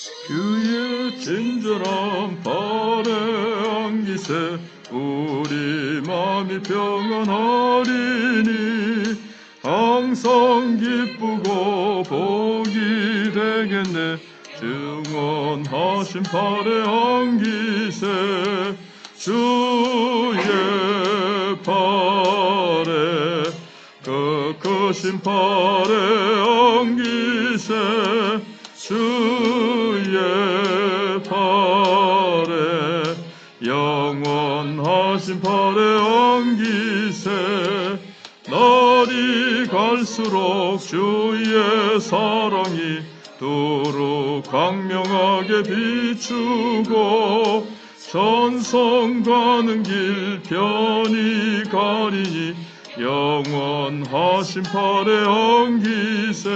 주의 친절한 발에 안기세 우리 마음이 평안하리니 항상 기쁘고 복이 되겠네. 증언하신 발에 안기세 주의 발에 꺾으신 발에 안기세 주의 발에 영원하신 발에 안기세 날이 갈수록 주의 사랑이 두루 광명하게 비추고 전성 가는 길 편히 가리니 영원하신 발에 안기세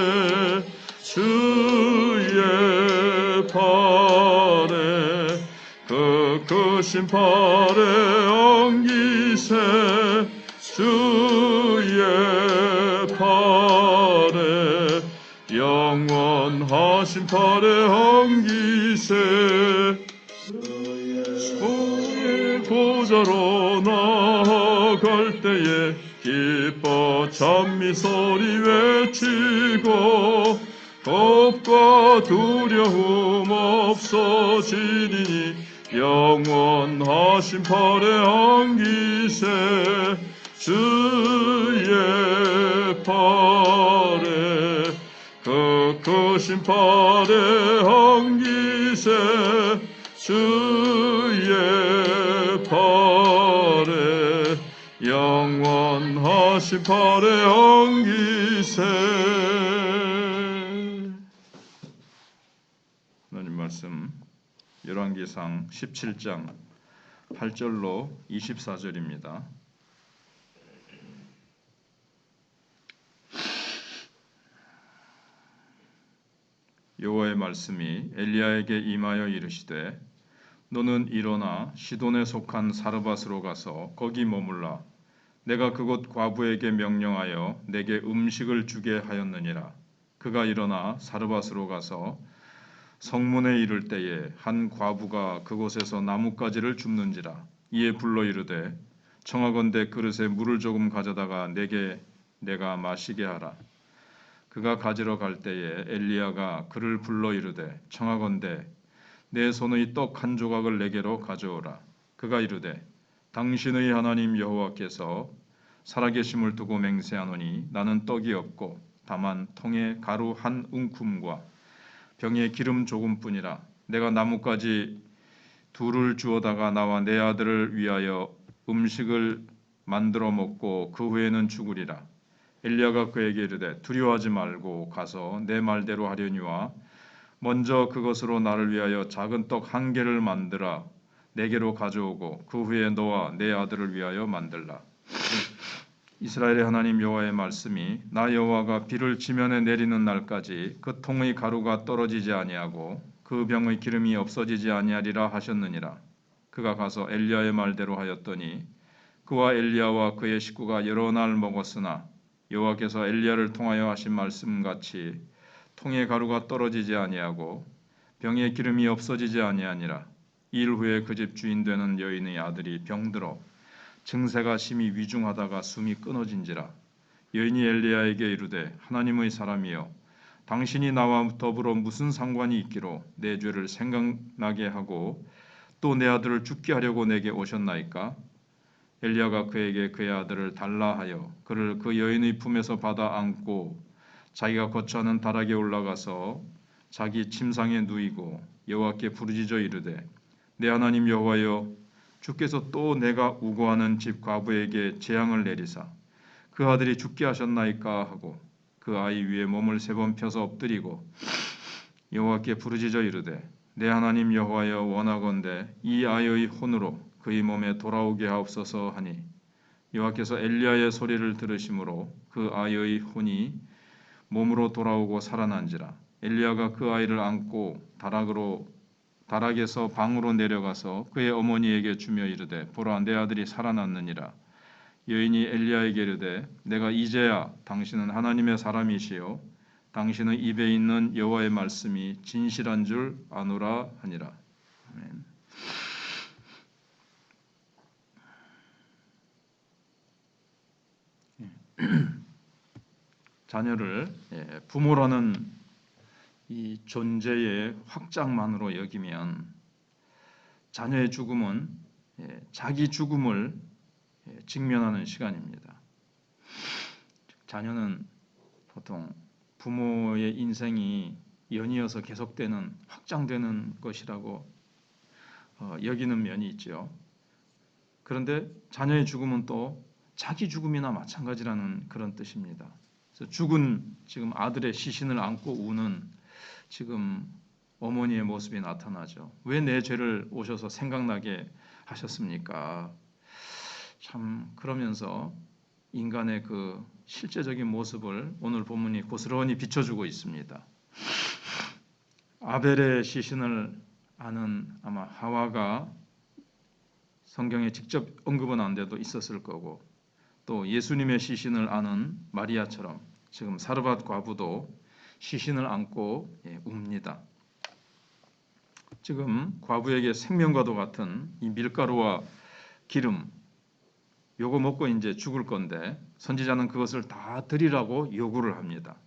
주의 발에 꺾으신 발에 안기세 주의 발에 영원하신 발에 안기세 주의 보좌로 나아갈 때에 기뻐 찬미 소리 외치고 겁과 두려움 없어지리니 영원하신 발에 안기세 주의 발에 꺾으신 발에 안기세 주의 발에 영원하신 발에 안기세. 하나님 말씀 열왕기상 17장 8절로 24절입니다. 여호와의 말씀이 엘리야에게 임하여 이르시되 너는 일어나 시돈에 속한 사르밧으로 가서 거기 머물라. 내가 그곳 과부에게 명령하여 내게 음식을 주게 하였느니라. 그가 일어나 사르밧으로 가서 성문에 이를 때에 한 과부가 그곳에서 나뭇가지를 줍는지라. 이에 불러 이르되 청하건대 그릇에 물을 조금 가져다가 내가 마시게 하라. 그가 가지러 갈 때에 엘리야가 그를 불러 이르되 청하건대 내 손의 떡 한 조각을 내게로 가져오라. 그가 이르되 당신의 하나님 여호와께서 살아계심을 두고 맹세하노니 나는 떡이 없고 다만 통에 가루 한 웅큼과 병에 기름 조금뿐이라. 내가 나뭇가지 둘을 주어다가 나와 내 아들을 위하여 음식을 만들어 먹고 그 후에는 죽으리라. 엘리야가 그에게 이르되 두려워하지 말고 가서 내 말대로 하려니와 먼저 그것으로 나를 위하여 작은 떡 한 개를 만들어 내게로 가져오고 그 후에 너와 내 아들을 위하여 만들라. 이스라엘의 하나님 여호와의 말씀이 나 여호와가 비를 지면에 내리는 날까지 그 통의 가루가 떨어지지 아니하고 그 병의 기름이 없어지지 아니하리라 하셨느니라. 그가 가서 엘리야의 말대로 하였더니 그와 엘리야와 그의 식구가 여러 날 먹었으나 여호와께서 엘리야를 통하여 하신 말씀같이 통의 가루가 떨어지지 아니하고 병의 기름이 없어지지 아니하니라. 일 후에 그 집 주인 되는 여인의 아들이 병들어 증세가 심히 위중하다가 숨이 끊어진지라. 여인이 엘리야에게 이르되 하나님의 사람이여 당신이 나와 더불어 무슨 상관이 있기로 내 죄를 생각나게 하고 또 내 아들을 죽게 하려고 내게 오셨나이까? 엘리야가 그에게 그의 아들을 달라 하여 그를 그 여인의 품에서 받아 안고 자기가 거처하는 다락에 올라가서 자기 침상에 누이고 여호와께 부르짖어 이르되 내 하나님 여호와여 주께서 또 내가 우고하는 집 과부에게 재앙을 내리사 그 아들이 죽게 하셨나이까 하고 그 아이 위에 몸을 3번 펴서 엎드리고 여호와께 부르짖어 이르되 내 하나님 여호와여 원하건대 이 아이의 혼으로 그의 몸에 돌아오게 하옵소서 하니 여호와께서 엘리야의 소리를 들으심으로 그 아이의 혼이 몸으로 돌아오고 살아난지라. 엘리야가 그 아이를 안고 다락에서 방으로 내려가서 그의 어머니에게 주며 이르되 보라 내 아들이 살아났느니라. 여인이 엘리야에게 이르되 내가 이제야 당신은 하나님의 사람이시요 당신의 입에 있는 여호와의 말씀이 진실한 줄 아노라 하니라. 아멘. 자녀를 부모라는 이 존재의 확장만으로 여기면 자녀의 죽음은 자기 죽음을 직면하는 시간입니다. 자녀는 보통 부모의 인생이 연이어서 계속되는 확장되는 것이라고 여기는 면이 있죠. 그런데 자녀의 죽음은 또 자기 죽음이나 마찬가지라는 그런 뜻입니다. 그래서 죽은 지금 아들의 시신을 안고 우는 지금 어머니의 모습이 나타나죠. 왜 내 죄를 오셔서 생각나게 하셨습니까? 참 그러면서 인간의 그 실제적인 모습을 오늘 본문이 고스란히 비춰주고 있습니다. 아벨의 시신을 아는 아마 하와가 성경에 직접 언급은 안 돼도 있었을 거고, 또 예수님의 시신을 아는 마리아처럼 지금 사르밧 과부도 시신을 안고 웁니다. 지금 과부에게 생명과도 같은 이 밀가루와 기름, 요거 먹고 이제 죽을 건데 선지자는 그것을 다 드리라고 요구를 합니다.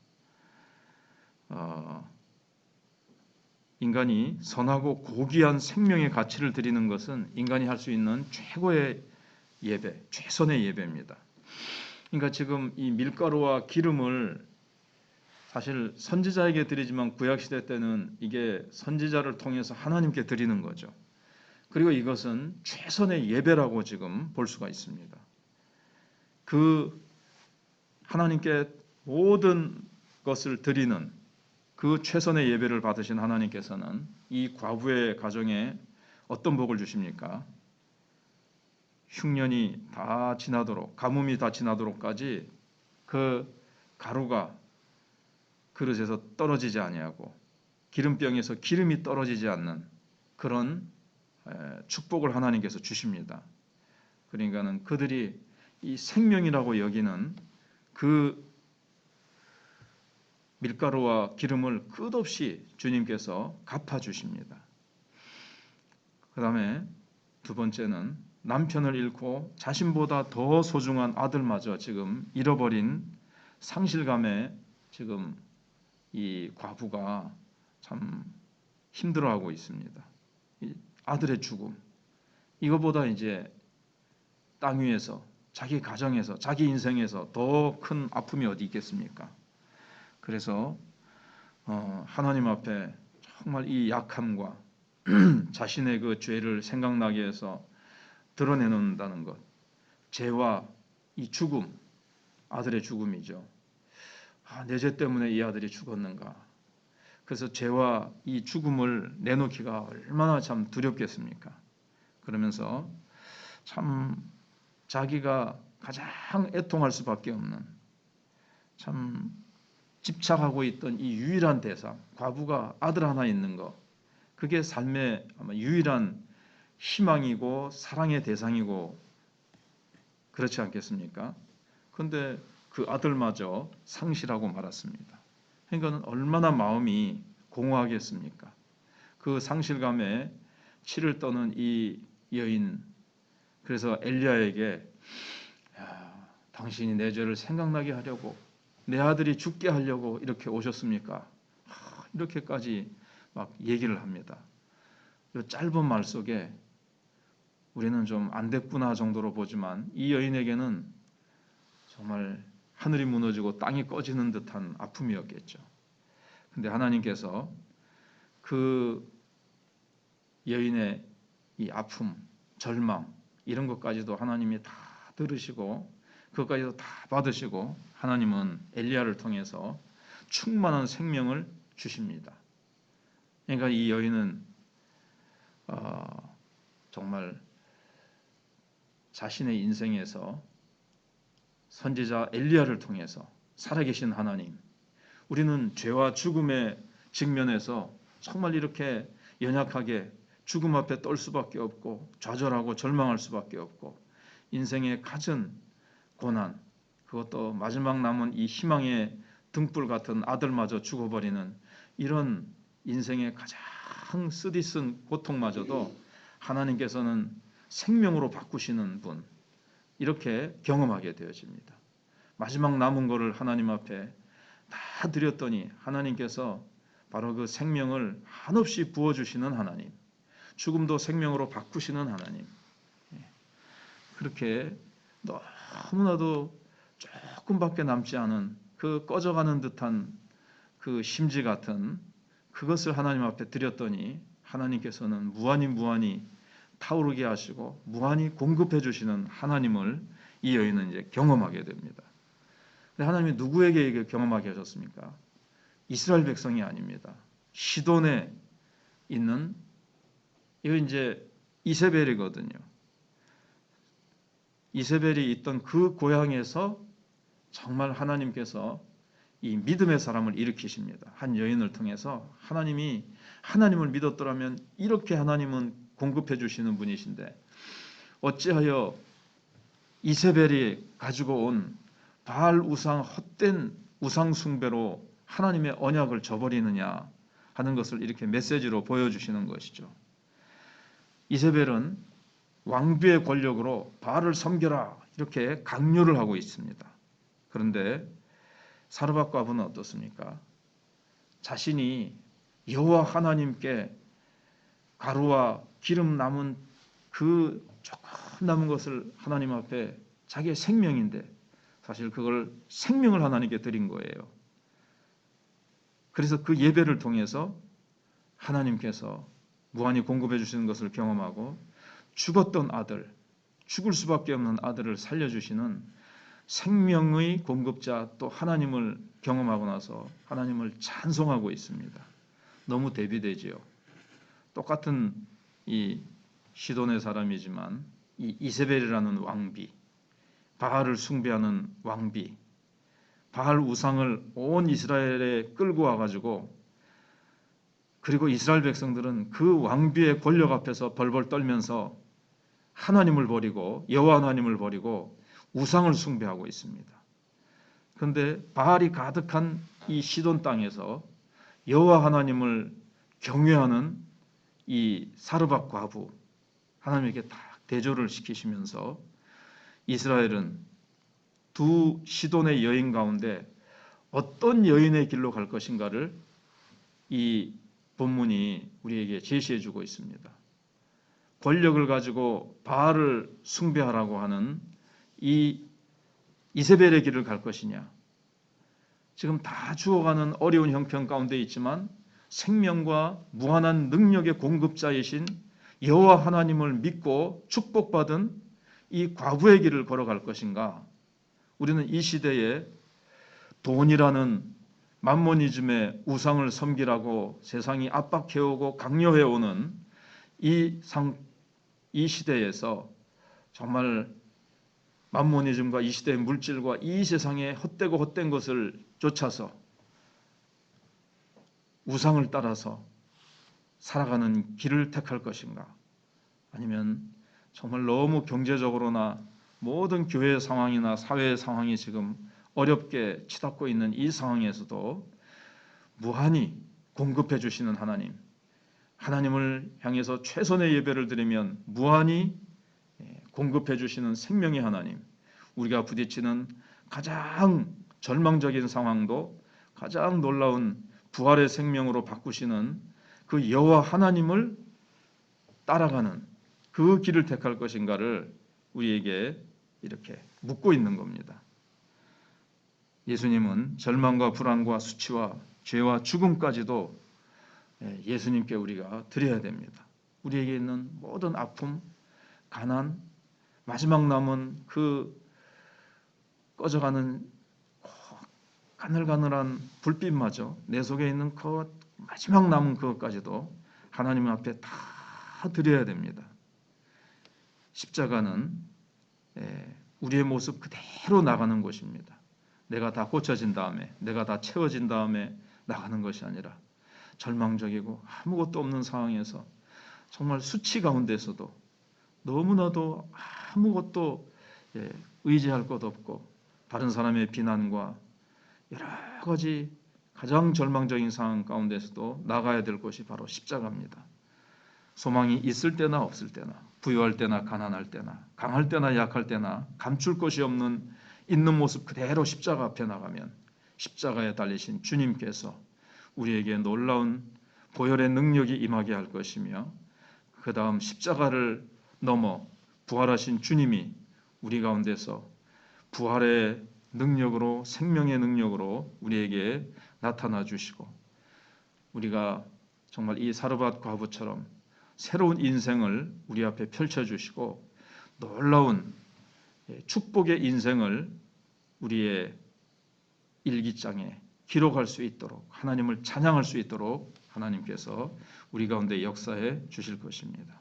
인간이 선하고 고귀한 생명의 가치를 드리는 것은 인간이 할 수 있는 최고의 예배, 최선의 예배입니다. 그러니까 지금 이 밀가루와 기름을 사실 선지자에게 드리지만 구약시대 때는 이게 선지자를 통해서 하나님께 드리는 거죠. 그리고 이것은 최선의 예배라고 지금 볼 수가 있습니다. 그 하나님께 모든 것을 드리는 그 최선의 예배를 받으신 하나님께서는 이 과부의 가정에 어떤 복을 주십니까? 흉년이 다 지나도록, 가뭄이 다 지나도록까지 그 가루가 그릇에서 떨어지지 아니하고 기름병에서 기름이 떨어지지 않는 그런 축복을 하나님께서 주십니다. 그러니까는 그들이 이 생명이라고 여기는 그 밀가루와 기름을 끝없이 주님께서 갚아주십니다. 그 다음에 두 번째는 남편을 잃고 자신보다 더 소중한 아들마저 지금 잃어버린 상실감에 지금 이 과부가 참 힘들어하고 있습니다. 이 아들의 죽음, 이거보다 이제 땅 위에서 자기 가정에서 자기 인생에서 더 큰 아픔이 어디 있겠습니까? 그래서 하나님 앞에 정말 이 약함과 자신의 그 죄를 생각나게 해서 드러내놓는다는 것, 죄와 이 죽음, 아들의 죽음이죠. 내 죄 때문에 이 아들이 죽었는가. 그래서 죄와 이 죽음을 내놓기가 얼마나 참 두렵겠습니까? 그러면서 참 자기가 가장 애통할 수밖에 없는, 참 집착하고 있던 이 유일한 대상, 과부가 아들 하나 있는 것, 그게 삶의 아마 유일한 희망이고 사랑의 대상이고 그렇지 않겠습니까? 그런데 그 아들마저 상실하고 말았습니다. 그러니까 얼마나 마음이 공허하겠습니까? 그 상실감에 치를 떠는 이 여인, 그래서 엘리야에게 당신이 내 죄를 생각나게 하려고, 내 아들이 죽게 하려고 이렇게 오셨습니까? 이렇게까지 막 얘기를 합니다. 이 짧은 말 속에 우리는 좀 안 됐구나 정도로 보지만 이 여인에게는 정말 하늘이 무너지고 땅이 꺼지는 듯한 아픔이었겠죠. 근데 하나님께서 그 여인의 이 아픔, 절망 이런 것까지도 하나님이 다 들으시고 그것까지도 다 받으시고 하나님은 엘리야를 통해서 충만한 생명을 주십니다. 그러니까 이 여인은 정말 자신의 인생에서 선지자 엘리야를 통해서 살아계신 하나님, 우리는 죄와 죽음의 직면에서 정말 이렇게 연약하게 죽음 앞에 떨 수밖에 없고 좌절하고 절망할 수밖에 없고 인생의 갖은 고난, 그것도 마지막 남은 이 희망의 등불 같은 아들마저 죽어버리는 이런 인생의 가장 쓰디쓴 고통마저도 하나님께서는 생명으로 바꾸시는 분, 이렇게 경험하게 되어집니다. 마지막 남은 것을 하나님 앞에 다 드렸더니 하나님께서 바로 그 생명을 한없이 부어주시는 하나님, 죽음도 생명으로 바꾸시는 하나님, 그렇게 너무나도 조금밖에 남지 않은 그 꺼져가는 듯한 그 심지 같은 그것을 하나님 앞에 드렸더니 하나님께서는 무한히 타오르게 하시고 무한히 공급해 주시는 하나님을 이 여인은 이제 경험하게 됩니다. 근데 하나님이 누구에게 이게 경험하게 하셨습니까? 이스라엘 백성이 아닙니다. 시돈에 있는, 이거 이제 이세벨이거든요. 이세벨이 있던 그 고향에서 정말 하나님께서 이 믿음의 사람을 일으키십니다. 한 여인을 통해서 하나님이 하나님을 믿었더라면 이렇게 하나님은 공급해 주시는 분이신데 어찌하여 이세벨이 가지고 온 바알 우상, 헛된 우상 숭배로 하나님의 언약을 저버리느냐 하는 것을 이렇게 메시지로 보여주시는 것이죠. 이세벨은 왕비의 권력으로 바알을 섬겨라 이렇게 강요를 하고 있습니다. 그런데 사르밧 과부는 어떻습니까? 자신이 여호와 하나님께 가루와 기름 남은 그 조금 남은 것을 하나님 앞에 자기의 생명인데 사실 그걸 생명을 하나님께 드린 거예요. 그래서 그 예배를 통해서 하나님께서 무한히 공급해 주시는 것을 경험하고 죽었던 아들, 죽을 수밖에 없는 아들을 살려주시는 생명의 공급자 또 하나님을 경험하고 나서 하나님을 찬송하고 있습니다. 너무 대비되지요. 똑같은 이 시돈의 사람이지만 이 이세벨이라는 왕비, 바알을 숭배하는 왕비, 바알 우상을 온 이스라엘에 끌고 와가지고 그리고 이스라엘 백성들은 그 왕비의 권력 앞에서 벌벌 떨면서 하나님을 버리고 여호와 하나님을 버리고 우상을 숭배하고 있습니다. 그런데 바알이 가득한 이 시돈 땅에서 여호와 하나님을 경외하는 이 사르밧 과부 하나님에게 다 대조를 시키시면서 이스라엘은 두 시돈의 여인 가운데 어떤 여인의 길로 갈 것인가를 이 본문이 우리에게 제시해 주고 있습니다. 권력을 가지고 바알을 숭배하라고 하는 이 이세벨의 길을 갈 것이냐, 지금 다 죽어가는 어려운 형편 가운데 있지만 생명과 무한한 능력의 공급자이신 여호와 하나님을 믿고 축복받은 이 과부의 길을 걸어갈 것인가. 우리는 이 시대에 돈이라는 만모니즘의 우상을 섬기라고 세상이 압박해오고 강요해오는 이 시대에서 정말 만모니즘과 이 시대의 물질과 이 세상의 헛되고 헛된 것을 쫓아서 우상을 따라서 살아가는 길을 택할 것인가, 아니면 정말 너무 경제적으로나 모든 교회의 상황이나 사회의 상황이 지금 어렵게 치닫고 있는 이 상황에서도 무한히 공급해 주시는 하나님, 하나님을 향해서 최선의 예배를 드리면 무한히 공급해 주시는 생명의 하나님, 우리가 부딪히는 가장 절망적인 상황도 가장 놀라운 부활의 생명으로 바꾸시는 그 여호와 하나님을 따라가는 그 길을 택할 것인가를 우리에게 이렇게 묻고 있는 겁니다. 예수님은 절망과 불안과 수치와 죄와 죽음까지도 예수님께 우리가 드려야 됩니다. 우리에게 있는 모든 아픔, 가난, 마지막 남은 그 꺼져가는 가늘가늘한 불빛마저 내 속에 있는 그 마지막 남은 그것까지도 하나님 앞에 다 드려야 됩니다. 십자가는 우리의 모습 그대로 나가는 곳입니다. 내가 다 고쳐진 다음에, 내가 다 채워진 다음에 나가는 것이 아니라 절망적이고 아무것도 없는 상황에서 정말 수치 가운데서도 너무나도 아무것도 의지할 것 없고 다른 사람의 비난과 여러 가지 가장 절망적인 상황 가운데서도 나가야 될 것이 바로 십자가입니다. 소망이 있을 때나 없을 때나, 부유할 때나 가난할 때나, 강할 때나 약할 때나, 감출 것이 없는 있는 모습 그대로 십자가 앞에 나가면 십자가에 달리신 주님께서 우리에게 놀라운 보혈의 능력이 임하게 할 것이며, 그 다음 십자가를 넘어 부활하신 주님이 우리 가운데서 부활의 능력으로, 생명의 능력으로 우리에게 나타나 주시고, 우리가 정말 이 사르밧 과부처럼 새로운 인생을 우리 앞에 펼쳐주시고 놀라운 축복의 인생을 우리의 일기장에 기록할 수 있도록, 하나님을 찬양할 수 있도록 하나님께서 우리 가운데 역사해 주실 것입니다.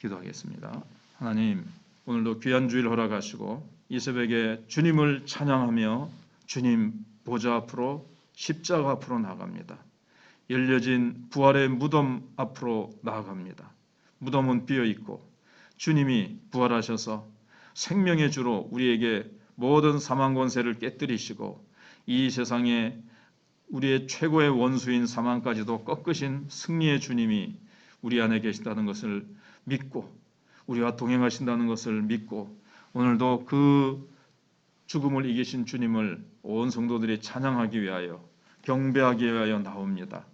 기도하겠습니다. 하나님, 오늘도 귀한 주일 허락하시고 이 새벽에 주님을 찬양하며 주님 보좌 앞으로, 십자가 앞으로 나아갑니다. 열려진 부활의 무덤 앞으로 나아갑니다. 무덤은 비어있고 주님이 부활하셔서 생명의 주로 우리에게 모든 사망 권세를 깨뜨리시고 이 세상에 우리의 최고의 원수인 사망까지도 꺾으신 승리의 주님이 우리 안에 계시다는 것을 믿고, 우리와 동행하신다는 것을 믿고, 오늘도 그 죽음을 이기신 주님을 온 성도들이 찬양하기 위하여, 경배하기 위하여 나옵니다.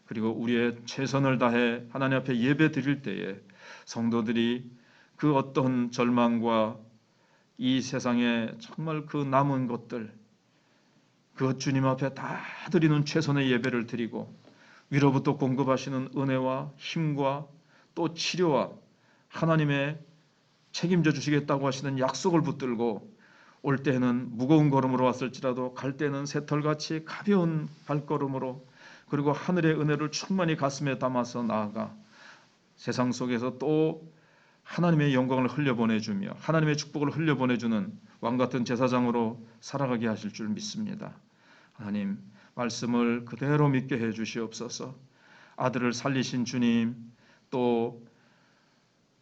그리고 우리의 최선을 다해 하나님 앞에 예배 드릴 때에 성도들이 그 어떤 절망과 이 세상에 정말 그 남은 것들, 그 주님 앞에 다 드리는 최선의 예배를 드리고 위로부터 공급하시는 은혜와 힘과 또 치료와 하나님의 책임져 주시겠다고 하시는 약속을 붙들고 올 때는 무거운 걸음으로 왔을지라도 갈 때는 새털같이 가벼운 발걸음으로, 그리고 하늘의 은혜를 충만히 가슴에 담아서 나아가 세상 속에서 또 하나님의 영광을 흘려보내주며 하나님의 축복을 흘려보내주는 왕같은 제사장으로 살아가게 하실 줄 믿습니다. 하나님, 말씀을 그대로 믿게 해주시옵소서. 아들을 살리신 주님, 또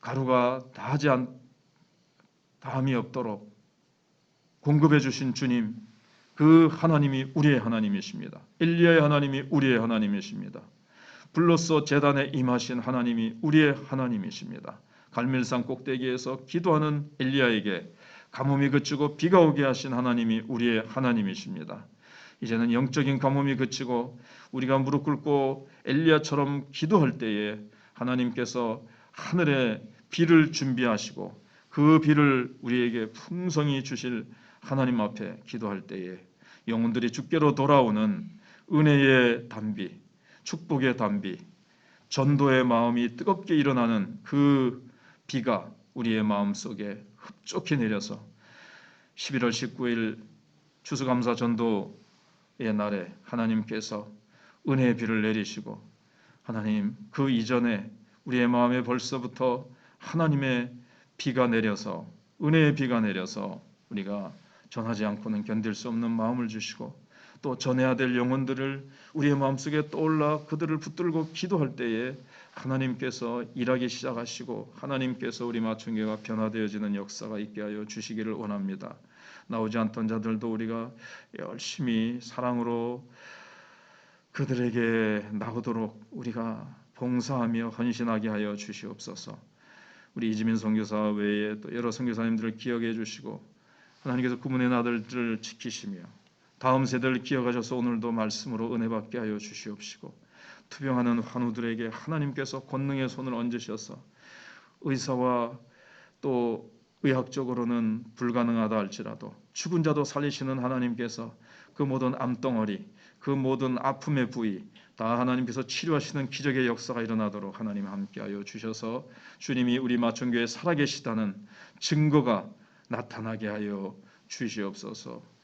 가루가 다함이 없도록 공급해 주신 주님, 그 하나님이 우리의 하나님이십니다. 엘리야의 하나님이 우리의 하나님이십니다. 불로써 제단에 임하신 하나님이 우리의 하나님이십니다. 갈멜산 꼭대기에서 기도하는 엘리야에게 가뭄이 그치고 비가 오게 하신 하나님이 우리의 하나님이십니다. 이제는 영적인 가뭄이 그치고 우리가 무릎 꿇고 엘리야처럼 기도할 때에 하나님께서 하늘에 비를 준비하시고 그 비를 우리에게 풍성히 주실 하나님 앞에 기도할 때에 영혼들이 주께로 돌아오는 은혜의 단비, 축복의 단비, 전도의 마음이 뜨겁게 일어나는 그 비가 우리의 마음속에 흡족히 내려서 11월 19일 추수감사 전도의 날에 하나님께서 은혜의 비를 내리시고, 하나님 그 이전에 우리의 마음에 벌써부터 하나님의 비가 내려서, 은혜의 비가 내려서 우리가 전하지 않고는 견딜 수 없는 마음을 주시고, 또 전해야 될 영혼들을 우리의 마음속에 떠올라 그들을 붙들고 기도할 때에 하나님께서 일하기 시작하시고 하나님께서 우리 마충교회가 변화되어지는 역사가 있게 하여 주시기를 원합니다. 나오지 않던 자들도 우리가 열심히 사랑으로 그들에게 나오도록 우리가 봉사하며 헌신하게 하여 주시옵소서. 우리 이지민 선교사 외에 또 여러 선교사님들을 기억해 주시고 하나님께서 구문의 아들들을 지키시며 다음 세대를 기억하셔서 오늘도 말씀으로 은혜 받게 하여 주시옵시고, 투병하는 환우들에게 하나님께서 권능의 손을 얹으셔서 의사와 또 의학적으로는 불가능하다 할지라도 죽은 자도 살리시는 하나님께서 그 모든 암덩어리, 그 모든 아픔의 부위 다 하나님께서 치료하시는 기적의 역사가 일어나도록 하나님 함께하여 주셔서 주님이 우리 마천교회에 살아계시다는 증거가 나타나게 하여 주시옵소서.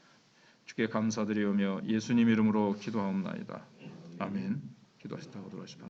주께 감사드리오며 예수님 이름으로 기도하옵나이다. 아멘. 기도하시다가 돌아가시다.